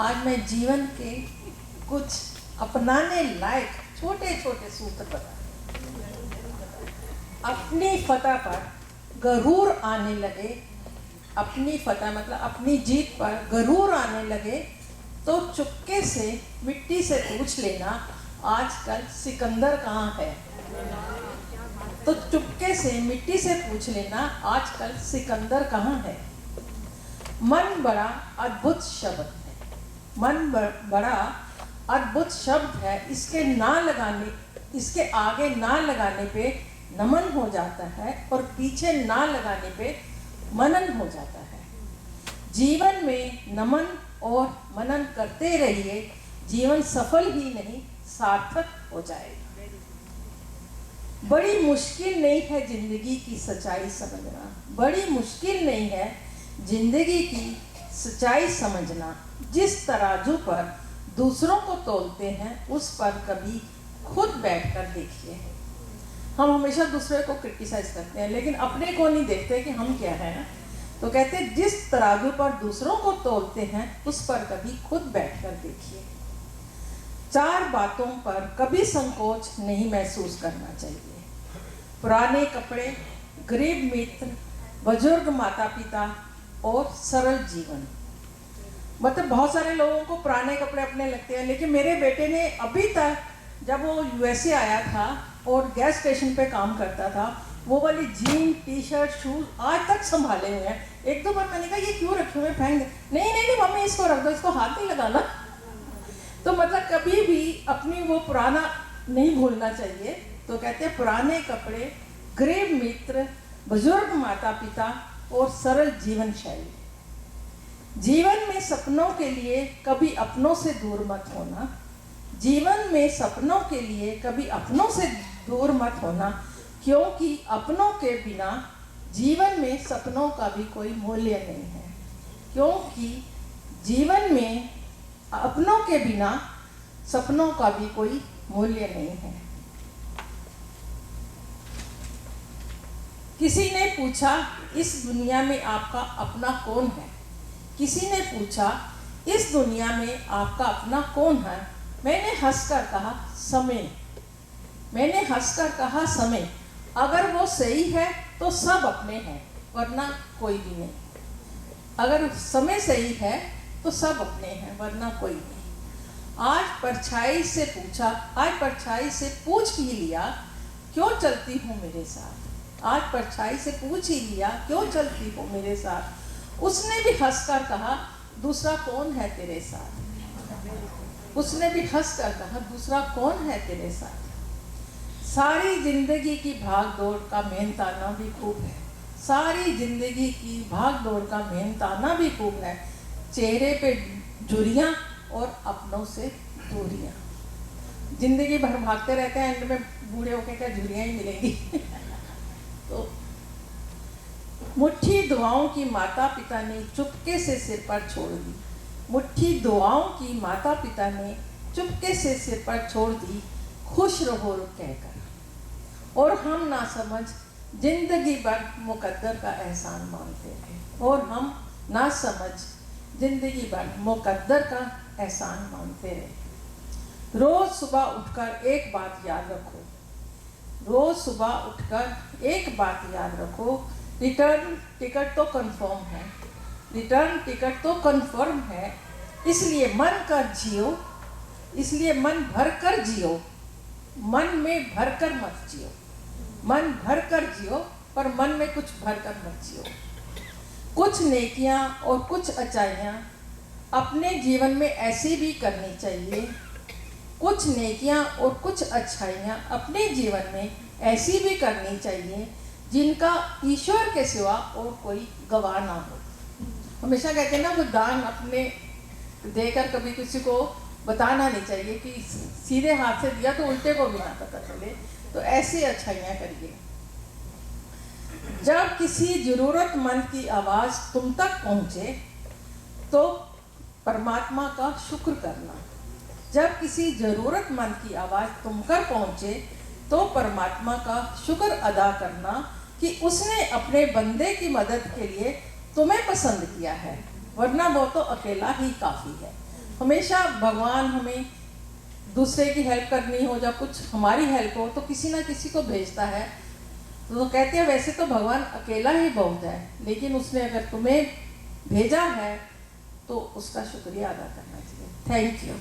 आज मैं जीवन के कुछ अपनाने लायक छोटे छोटे सूत्र बता। अपनी फतह पर गरूर आने लगे, अपनी फतह मतलब अपनी जीत पर गरूर आने लगे तो चुपके से मिट्टी से पूछ लेना आजकल सिकंदर कहाँ है। तो चुपके से मिट्टी से पूछ लेना आजकल सिकंदर कहाँ है। मन बड़ा अद्भुत शब्द है, मन बड़ा अद्भुत शब्द है, इसके आगे ना लगाने पे नमन हो जाता है और पीछे ना लगाने पे मनन हो जाता है। जीवन में नमन और मनन करते रहिए, जीवन सफल ही नहीं सार्थक हो जाएगा। बड़ी मुश्किल नहीं है जिंदगी की सच्चाई समझना, बड़ी मुश्किल नहीं है जिंदगी की सच्चाई समझना। जिस तराजू पर दूसरों को तोलते हैं उस पर कभी खुद बैठकर देखिए। हम हमेशा दूसरे को क्रिटिसाइज करते हैं लेकिन अपने को नहीं देखते कि हम क्या हैं। तो कहते हैं जिस तराजू पर दूसरों को तोलते हैं उस पर कभी खुद बैठकर देखिए। चार बातों पर कभी संकोच नहीं महसूस करना चाहिए। पुराने कपड़े, गरीब मित्र, बुजुर्ग माता पिता और सरल जीवन। मतलब बहुत सारे लोगों को पुराने कपड़े अपने लगते हैं, लेकिन मेरे बेटे ने अभी तक जब वो यूएसए आया था और गैस स्टेशन पे काम करता था, वो वाली जीन, टी शर्ट, शूज आज तक संभाले हुए हैं। एक दो बार मैंने कहा ये क्यों रखे हुए, फेंक दे। नहीं मम्मी इसको रख दो, इसको हाथ नहीं लगाना। तो मतलब कभी भी अपनी वो पुराना नहीं भूलना चाहिए। तो कहते हैं पुराने कपड़े, गरीब मित्र, बुजुर्ग माता पिता और सरल जीवन शैली। जीवन में सपनों के लिए कभी अपनों से दूर मत होना, जीवन में सपनों के लिए कभी अपनों से दूर मत होना, क्योंकि अपनों के बिना जीवन में सपनों का भी कोई मूल्य नहीं है। क्योंकि जीवन में अपनों के बिना सपनों का भी कोई मूल्य नहीं है। किसी ने पूछा इस दुनिया में आपका अपना कौन है। किसी ने पूछा इस दुनिया में आपका अपना कौन है। मैंने हंसकर कहा समय। मैंने हंसकर कहा समय। अगर वो सही है तो सब अपने हैं, वरना कोई भी नहीं। अगर समय सही है तो सब अपने हैं, वरना कोई नहीं। आज परछाई से पूछा, आज परछाई से पूछ ही लिया क्यों चलती हूँ मेरे साथ। आज परछाई से पूछ ही लिया क्यों चलती हो मेरे साथ। उसने भी हंसकर कहा दूसरा कौन है तेरे साथ। उसने भी हंसकर कहा दूसरा कौन है तेरे साथ। सारी जिंदगी की भाग दौड़ का मेहनताना भी खूब है, सारी जिंदगी की भाग दौड़ का मेहनताना भी खूब है। चेहरे पे झुर्रियाँ और अपनों से दूरियाँ। जिंदगी भर भागते रहते हैं, एंड में बूढ़े होके क्या झुर्रियाँ ही मिलेंगी। तो मुट्ठी दुआओं की माता पिता ने चुपके से सिर पर छोड़ दी। मुट्ठी दुआओं की माता पिता ने चुपके से सिर पर छोड़ दी, खुश रहो कहकर। और हम ना समझ जिंदगी भर मुकद्दर का एहसान मानते थे। और हम ना समझ जिंदगी भर मुकद्दर का एहसान मानते रहे। रोज सुबह उठकर एक बात याद रखो, रोज सुबह उठकर एक बात याद रखो, रिटर्न टिकट तो कंफर्म है, रिटर्न टिकट तो कंफर्म है। इसलिए मन कर जियो, इसलिए मन भर कर जियो, मन में भर कर मत जियो। मन भर कर जियो पर मन में कुछ भर कर मत जियो। कुछ नेकियां और कुछ अच्छाइयां अपने जीवन में ऐसी भी करनी चाहिए। कुछ नेकियां और कुछ अच्छाइयां अपने जीवन में ऐसी भी करनी चाहिए जिनका ईश्वर के सिवा और कोई गवाह ना हो। हमेशा कहते हैं ना, वो दान अपने देकर कभी किसी को बताना नहीं चाहिए कि सीधे हाथ से दिया तो उल्टे को भी ना पता चले। तो ऐसी अच्छाइयाँ करिए। जब किसी जरूरतमंद की आवाज़ तुम तक पहुँचे तो परमात्मा का शुक्र करना। जब किसी ज़रूरतमंद की आवाज़ तुम कर पहुँचे तो परमात्मा का शुक्र अदा करना कि उसने अपने बंदे की मदद के लिए तुम्हें पसंद किया है, वरना वो तो अकेला ही काफ़ी है। हमेशा भगवान हमें दूसरे की हेल्प करनी हो, जब कुछ हमारी हेल्प हो तो किसी ना किसी को भेजता है। तो कहते हैं वैसे तो भगवान अकेला ही बहुत है, लेकिन उसने अगर तुम्हें भेजा है तो उसका शुक्रिया अदा करना चाहिए। Thank you.